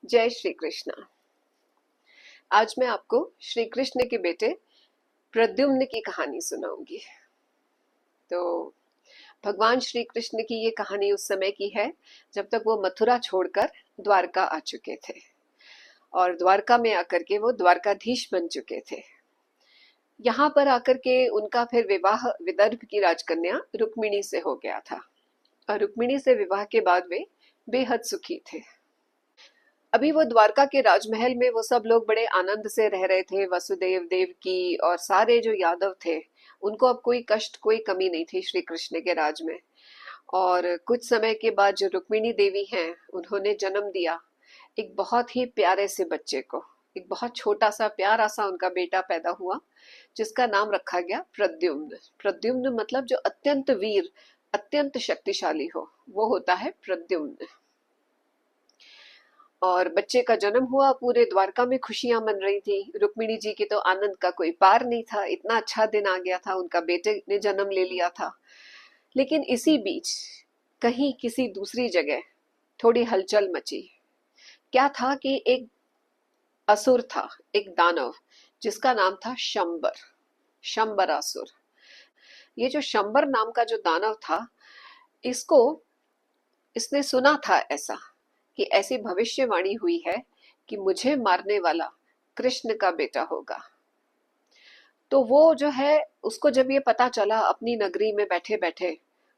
जय श्री कृष्ण। आज मैं आपको श्री कृष्ण के बेटे प्रद्युम्न की कहानी सुनाऊंगी। तो भगवान श्री कृष्ण की ये कहानी उस समय की है जब तक वो मथुरा छोड़कर द्वारका आ चुके थे और द्वारका में आकर के वो द्वारकाधीश बन चुके थे। यहाँ पर आकर के उनका फिर विवाह विदर्भ की राजकन्या रुक्मिणी से हो गया था और रुक्मिणी से विवाह के बाद वे बेहद सुखी थे। अभी वो द्वारका के राजमहल में वो सब लोग बड़े आनंद से रह रहे थे। वसुदेव देवकी और सारे जो यादव थे उनको अब कोई कष्ट कोई कमी नहीं थी श्री कृष्ण के राज में। और कुछ समय के बाद जो रुक्मिणी देवी हैं उन्होंने जन्म दिया एक बहुत ही प्यारे से बच्चे को। एक बहुत छोटा सा प्यारा सा उनका बेटा पैदा हुआ जिसका नाम रखा गया प्रद्युम्न। प्रद्युम्न मतलब जो अत्यंत वीर अत्यंत शक्तिशाली हो वो होता है प्रद्युम्न। और बच्चे का जन्म हुआ, पूरे द्वारका में खुशियां मन रही थी। रुक्मिणी जी की तो आनंद का कोई पार नहीं था, इतना अच्छा दिन आ गया था, उनका बेटे ने जन्म ले लिया था। लेकिन इसी बीच कहीं किसी दूसरी जगह थोड़ी हलचल मची। क्या था कि एक असुर था, एक दानव जिसका नाम था शंबर, शंबरासुर। ये जो शंबर नाम का जो दानव था, इसको इसने सुना था ऐसा कि ऐसी भविष्यवाणी हुई है कि मुझे मारने वाला कृष्ण का बेटा होगा। तो वो जो है उसको जब ये पता चला अपनी नगरी में बैठे बैठे,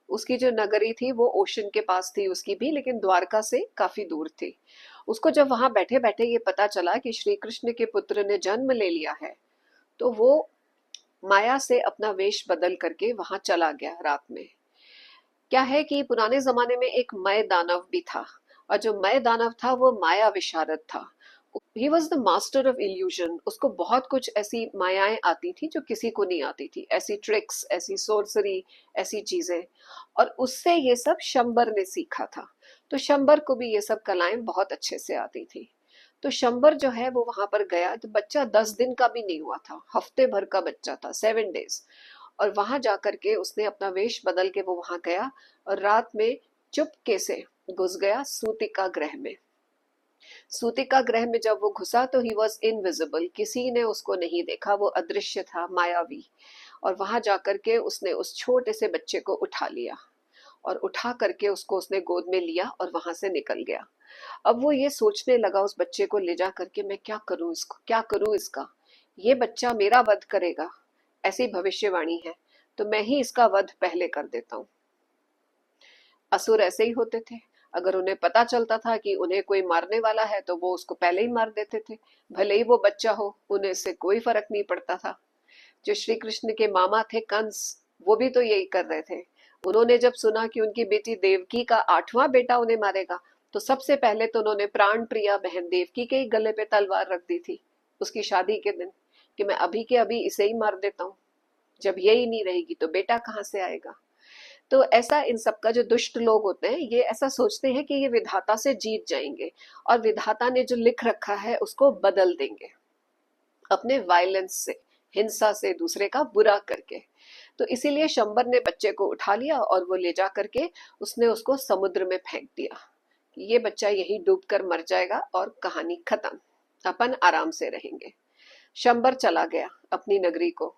उसकी जो नगरी थी वो ओशन के पास थी उसकी भी, लेकिन द्वारका से काफी दूर थी। उसको जब वहां बैठे बैठे ये पता चला कि श्री कृष्ण के पुत्र ने जन्म ले लिया है, तो वो माया से अपना वेश बदल करके वहां चला गया रात में। क्या है कि पुराने जमाने में एक मय दानव भी था और जो मय दानव था वो माया विशारद था। He was the master of illusion. उसको बहुत कुछ ऐसी मायाएं आती थी जो किसी को नहीं आती थी, ऐसी ट्रिक्स, ऐसी सोर्सरी, ऐसी चीजें। और उससे ये सब शंबर ने सीखा था। तो शंबर को भी ये सब कलाएं बहुत अच्छे से आती थी। तो शंबर जो है वो वहां पर गया, तो बच्चा 10 दिन का भी नहीं हुआ था, हफ्ते भर का बच्चा था, 7 डेज। और वहां जाकर के उसने अपना वेश बदल के वो वहां गया और रात में चुपके से घुस गया सूतिका ग्रह में। सूतिका ग्रह में जब वो घुसा तो ही वॉज इनविजिबल, किसी ने उसको नहीं देखा, वो अदृश्य था, मायावी। और वहां जाकर के उसने उस छोटे से बच्चे को उठा लिया और उठा करके उसको उसने गोद में लिया और वहां से निकल गया। अब वो ये सोचने लगा उस बच्चे को ले जा करके, मैं क्या करूं इसको, क्या करूं इसका, ये बच्चा मेरा वध करेगा, ऐसी भविष्यवाणी है, तो मैं ही इसका वध पहले कर देता हूँ। असुर ऐसे ही होते थे, अगर उन्हें पता चलता था कि उन्हें कोई मारने वाला है तो वो उसको पहले ही मार देते थे, भले ही वो बच्चा हो, उन्हें इससे कोई फर्क नहीं पड़ता था। जो श्री कृष्ण के मामा थे कंस, वो भी तो यही कर रहे थे। उन्होंने जब सुना कि उनकी बेटी देवकी का 8वां बेटा उन्हें मारेगा, तो सबसे पहले तो उन्होंने प्राण प्रिया बहन देवकी के ही गले पे तलवार रख दी थी उसकी शादी के दिन, कि मैं अभी के अभी इसे ही मार देता हूँ, जब यही नहीं रहेगी तो बेटा कहाँ से आएगा। तो ऐसा इन सबका, जो दुष्ट लोग होते हैं ये ऐसा सोचते हैं कि ये विधाता से जीत जाएंगे और विधाता ने जो लिख रखा है उसको बदल देंगे अपने वायलेंस से, हिंसा से, दूसरे का बुरा करके। तो इसीलिए शंबर ने बच्चे को उठा लिया और वो ले जा करके उसने उसको समुद्र में फेंक दिया कि ये बच्चा यही डूब कर मर जाएगा और कहानी खत्म, अपन आराम से रहेंगे। शंबर चला गया अपनी नगरी को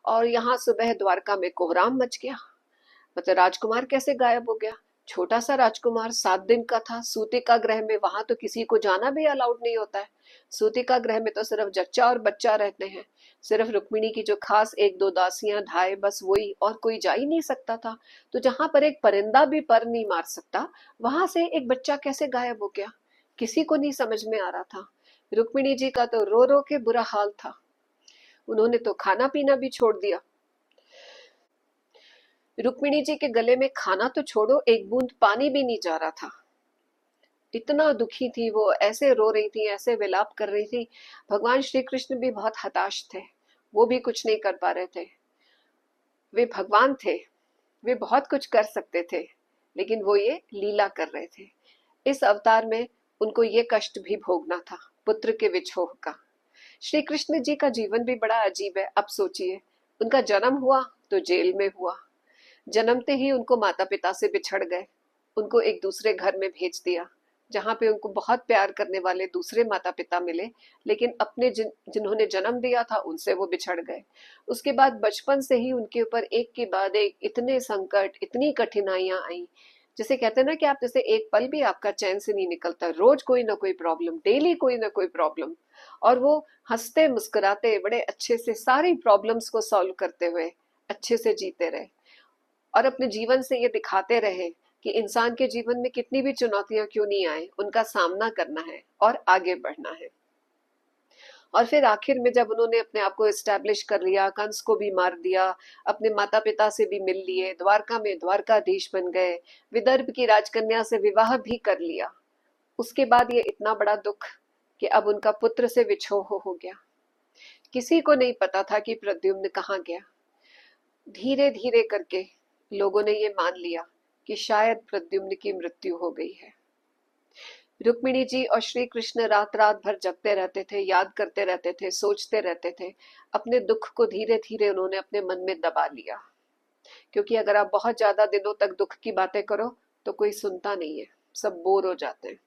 और यहाँ सुबह द्वारका में कोहराम मच गया। मतलब राजकुमार कैसे गायब हो गया? छोटा सा राजकुमार, 7 दिन का था, सूतिका ग्रह में, वहां तो किसी को जाना भी अलाउड नहीं होता है। सूतिका ग्रह में तो सिर्फ जच्चा और बच्चा रहते हैं, सिर्फ रुक्मिणी की जो खास 1-2 दासियां ढाई, बस वही, और कोई जा ही नहीं सकता था। तो जहां पर एक परिंदा भी पर नहीं मार सकता, वहां से एक बच्चा कैसे गायब हो गया, किसी को नहीं समझ में आ रहा था। रुक्मिणी जी का तो रो रो के बुरा हाल था, उन्होंने तो खाना पीना भी छोड़ दिया। रुक्मिणी जी के गले में खाना तो छोड़ो, एक बूंद पानी भी नहीं जा रहा था। इतना दुखी थी वो, ऐसे रो रही थी, ऐसे विलाप कर रही थी। भगवान श्री कृष्ण भी बहुत हताश थे, वो भी कुछ नहीं कर पा रहे थे। वे भगवान थे, वे बहुत कुछ कर सकते थे, लेकिन वो ये लीला कर रहे थे। इस अवतार में उनको ये कष्ट भी भोगना था, पुत्र के विछोह का। श्री कृष्ण जी का जीवन भी बड़ा अजीब है। अब सोचिए, उनका जन्म हुआ तो जेल में हुआ, जन्मते ही उनको माता पिता से बिछड़ गए, उनको एक दूसरे घर में भेज दिया, जहाँ पे उनको बहुत प्यार करने वाले दूसरे माता पिता मिले, लेकिन अपने जिन्होंने जन्म दिया था उनसे वो बिछड़ गए। उसके बाद बचपन से ही उनके ऊपर एक के बाद एक इतने संकट, इतनी कठिनाइयां आई। जैसे कहते हैं ना कि आप जैसे एक पल भी आपका चैन से नहीं निकलता, रोज कोई ना कोई प्रॉब्लम, डेली कोई ना कोई प्रॉब्लम। और वो हंसते मुस्कुराते बड़े अच्छे से सारी प्रॉब्लम्स को सॉल्व करते हुए अच्छे से जीते रहे, और अपने जीवन से ये दिखाते रहे कि इंसान के जीवन में कितनी भी चुनौतियां क्यों नहीं आए, उनका सामना करना है और आगे बढ़ना है। और फिर आखिर में जब उन्होंने अपने आप को एस्टेब्लिश कर लिया, कंस को भी मार दिया, अपने माता पिता से भी मिल लिए, द्वारका में द्वारकाधीश बन गए, विदर्भ की राजकन्या से विवाह भी कर लिया, उसके बाद ये इतना बड़ा दुख कि अब उनका पुत्र से विछोह हो गया। किसी को नहीं पता था कि प्रद्युम्न कहाँ गया। धीरे धीरे करके लोगों ने ये मान लिया कि शायद प्रद्युम्न की मृत्यु हो गई है। रुक्मिणी जी और श्री कृष्ण रात रात भर जगते रहते थे, याद करते रहते थे, सोचते रहते थे। अपने दुख को धीरे धीरे उन्होंने अपने मन में दबा लिया, क्योंकि अगर आप बहुत ज्यादा दिनों तक दुख की बातें करो तो कोई सुनता नहीं है, सब बोर हो जाते हैं।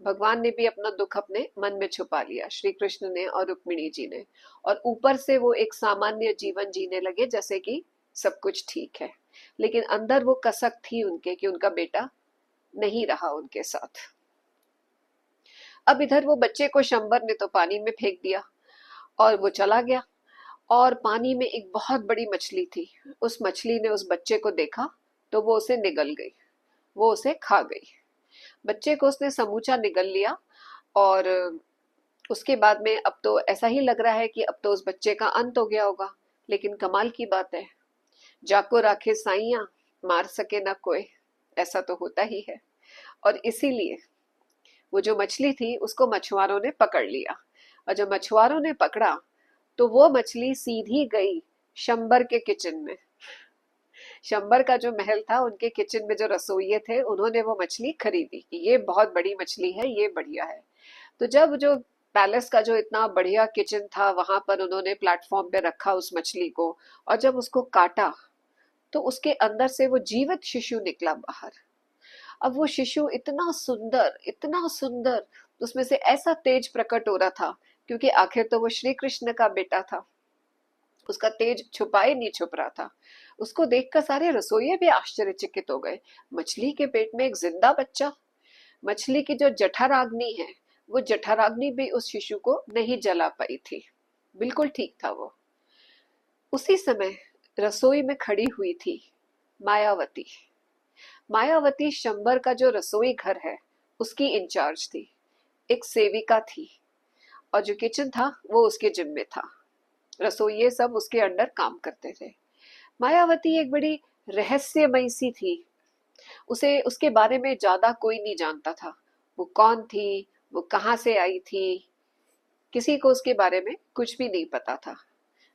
भगवान ने भी अपना दुख अपने मन में छुपा लिया, श्री कृष्ण ने और रुक्मिणी जी ने, और ऊपर से वो एक सामान्य जीवन जीने लगे जैसे कि सब कुछ ठीक है। लेकिन अंदर वो कसक थी उनके कि उनका बेटा नहीं रहा उनके साथ। अब इधर वो बच्चे को शंबर ने तो पानी में फेंक दिया और वो चला गया, और पानी में एक बहुत बड़ी मछली थी। उस मछली ने उस बच्चे को देखा तो वो उसे निगल गई, वो उसे खा गई। बच्चे को उसने समूचा निगल लिया, और उसके बाद में अब तो ऐसा ही लग रहा है कि अब तो उस बच्चे का अंत हो गया होगा। लेकिन कमाल की बात है, जाको राखे साइयां, मार सके ना कोई, ऐसा तो होता ही है। और इसीलिए वो जो मछली थी उसको मछुआरों ने पकड़ लिया, और जब मछुआरों ने पकड़ा तो वो मछली सीधी गई शंबर के किचन में। शंबर का जो महल था, उनके किचन में जो रसोइये थे, उन्होंने वो मछली खरीदी कि ये बहुत बड़ी मछली है, ये बढ़िया है। तो जब जो पैलेस का जो इतना बढ़िया किचन था, वहां पर उन्होंने प्लेटफॉर्म पे रखा उस मछली को, और जब उसको काटा तो उसके अंदर से वो जीवित शिशु निकला बाहर। अब वो शिशु इतना सुंदर, इतना सुंदर, उसमें से ऐसा तेज प्रकट हो रहा था, क्योंकि आखिर तो वो श्री कृष्ण का बेटा था, उसका तेज छुपाए नहीं छुप रहा था। उसको देखकर सारे रसोइये भी आश्चर्यचकित हो गए। मछली के पेट में एक जिंदा बच्चा। मछली की जो जठराग्नि है, वो जठराग्नि भी उस शिशु को नहीं जला पाई थी, बिल्कुल ठीक था वो। उसी समय रसोई में खड़ी हुई थी मायावती। मायावती शंबर का जो रसोई घर है उसकी इंचार्ज थी, एक सेविका थी, और जो किचन था वो उसके जिम्मे था। रसोइये सब उसके अंडर काम करते थे। मायावती एक बड़ी रहस्यमयी सी थी, उसे उसके बारे में ज्यादा कोई नहीं जानता था। वो कौन थी, वो कहाँ से आई थी, किसी को उसके बारे में कुछ भी नहीं पता था।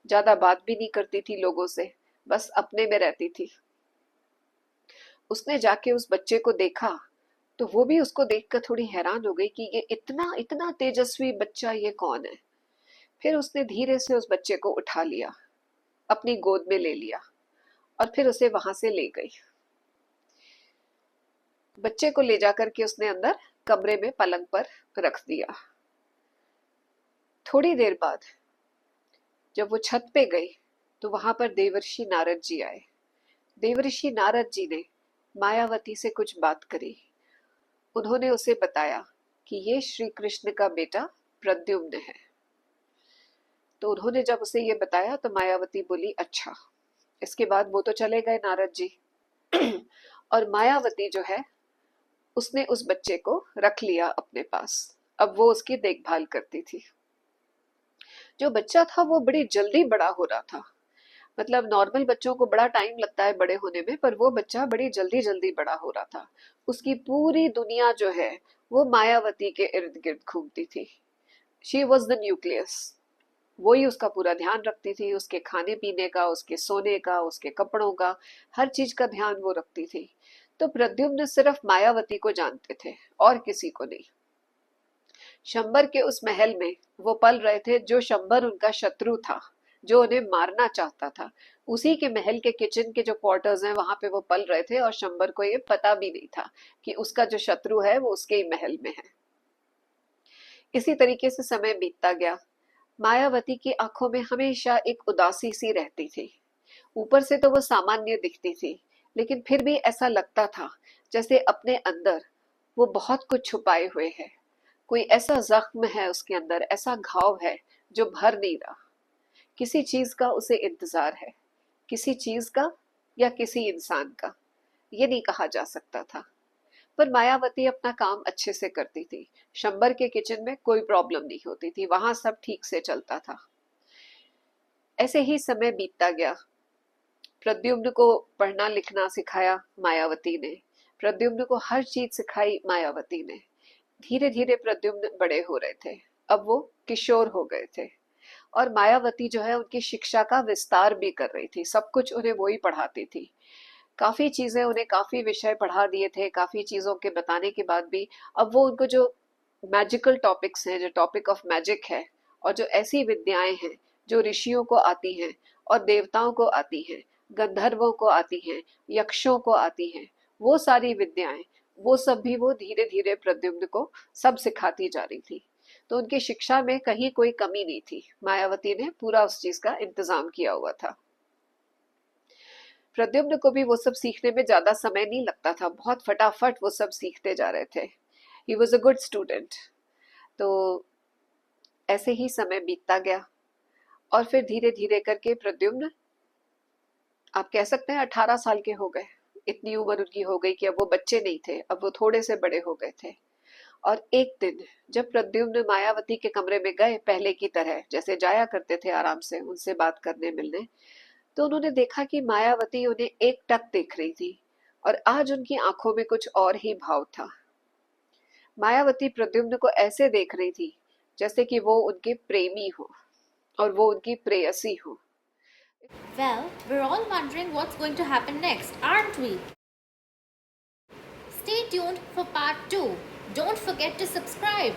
ज्यादा बात भी नहीं करती थी लोगों से, बस अपने में रहती थी। उसने जाके उस बच्चे को देखा तो वो भी उसको देखकर थोड़ी हैरान हो गई कि ये इतना इतना तेजस्वी बच्चा, ये कौन है। फिर उसने धीरे से उस बच्चे को उठा लिया, अपनी गोद में ले लिया, और फिर उसे वहां से ले गई। बच्चे को ले जाकर के उसने अंदर कमरे में पलंग पर रख दिया। थोड़ी देर बाद जब वो छत पे गई तो वहां पर देवर्षि नारद जी आए। देवर्षि नारद जी ने मायावती से कुछ बात करी। उन्होंने उसे बताया कि ये श्री कृष्ण का बेटा प्रद्युम्न है। तो उन्होंने जब उसे ये बताया तो मायावती बोली अच्छा। इसके बाद वो तो चले गए नारद जी और मायावती जो है उसने उस बच्चे को रख लिया अपने पास। अब वो उसकी देखभाल करती थी। जो बच्चा था वो बड़ी जल्दी बड़ा हो रहा था। मतलब नॉर्मल बच्चों को बड़ा टाइम लगता है बड़े होने में, पर वो बच्चा बड़ी जल्दी जल्दी बड़ा हो रहा था। उसकी पूरी दुनिया जो है वो मायावती के इर्द गिर्द घूमती थी। She was the nucleus. वो ही उसका पूरा ध्यान रखती थी, उसके खाने पीने का, उसके सोने का, उसके कपड़ों का, हर चीज का ध्यान वो रखती थी। तो प्रद्युम्न सिर्फ मायावती को जानते थे और किसी को नहीं। शंबर के उस महल में वो पल रहे थे जो शंबर उनका शत्रु था, जो उन्हें मारना चाहता था। उसी के महल के किचन के जो क्वार्टर्स हैं वहां पे वो पल रहे थे, और शंबर को ये पता भी नहीं था कि उसका जो शत्रु है वो उसके ही महल में है। इसी तरीके से समय बीतता गया। मायावती की आंखों में हमेशा एक उदासी सी रहती थी। ऊपर से तो वो सामान्य दिखती थी, लेकिन फिर भी ऐसा लगता था जैसे अपने अंदर वो बहुत कुछ छुपाए हुए है। कोई ऐसा जख्म है उसके अंदर, ऐसा घाव है जो भर नहीं रहा। किसी चीज का उसे इंतजार है, किसी चीज का या किसी इंसान का, ये नहीं कहा जा सकता था। पर मायावती अपना काम अच्छे से करती थी। शंबर के किचन में कोई प्रॉब्लम नहीं होती थी, वहां सब ठीक से चलता था। ऐसे ही समय बीतता गया। प्रद्युम्न को पढ़ना लिखना सिखाया मायावती ने, प्रद्युम्न को हर चीज सिखाई मायावती ने। धीरे धीरे प्रद्युम्न बड़े हो रहे थे, अब वो किशोर हो गए थे। और मायावती जो है उनकी शिक्षा का विस्तार भी कर रही थी, सब कुछ उन्हें वो ही पढ़ाती थी। काफी चीजें उन्हें, काफी विषय पढ़ा दिए थे, काफी चीजों के बताने के बाद भी अब वो उनको जो मैजिकल टॉपिक्स हैं, जो टॉपिक ऑफ मैजिक है, और जो ऐसी विद्याएं हैं जो ऋषियों को आती हैं और देवताओं को आती हैं, गंधर्वों को आती हैं, यक्षों को आती हैं, वो सारी विद्याएं, वो सब भी वो धीरे धीरे प्रद्युम्न को सब सिखाती जा रही थी। तो उनकी शिक्षा में कहीं कोई कमी नहीं थी, मायावती ने पूरा उस चीज का इंतजाम किया हुआ था। प्रद्युम्न को भी वो सब सीखने में ज्यादा समय नहीं लगता था, बहुत फटाफट वो सब सीखते जा रहे थे। He was a good student. तो ऐसे ही समय बीतता गया, और फिर धीरे धीरे करके प्रद्युम्न, आप कह सकते हैं 18 साल के हो गए। इतनी उम्र उनकी हो गई कि अब वो बच्चे नहीं थे, अब वो थोड़े से बड़े हो गए थे। और एक दिन जब प्रद्युम्न मायावती के कमरे में गए, पहले की तरह जैसे जाया करते थे आराम से उनसे बात करने मिलने, तो उन्होंने देखा कि मायावती उन्हें एकटक देख रही थी, और आज उनकी आंखों में कुछ और ही भाव था। मायावती प्रद्युम्न को ऐसे देख रही थी जैसे कि वो उनके प्रेमी हो और वो उनकी प्रेयसी हो। Well, we're all wondering what's going to happen next, aren't we? Stay tuned for part 2. Don't forget to subscribe.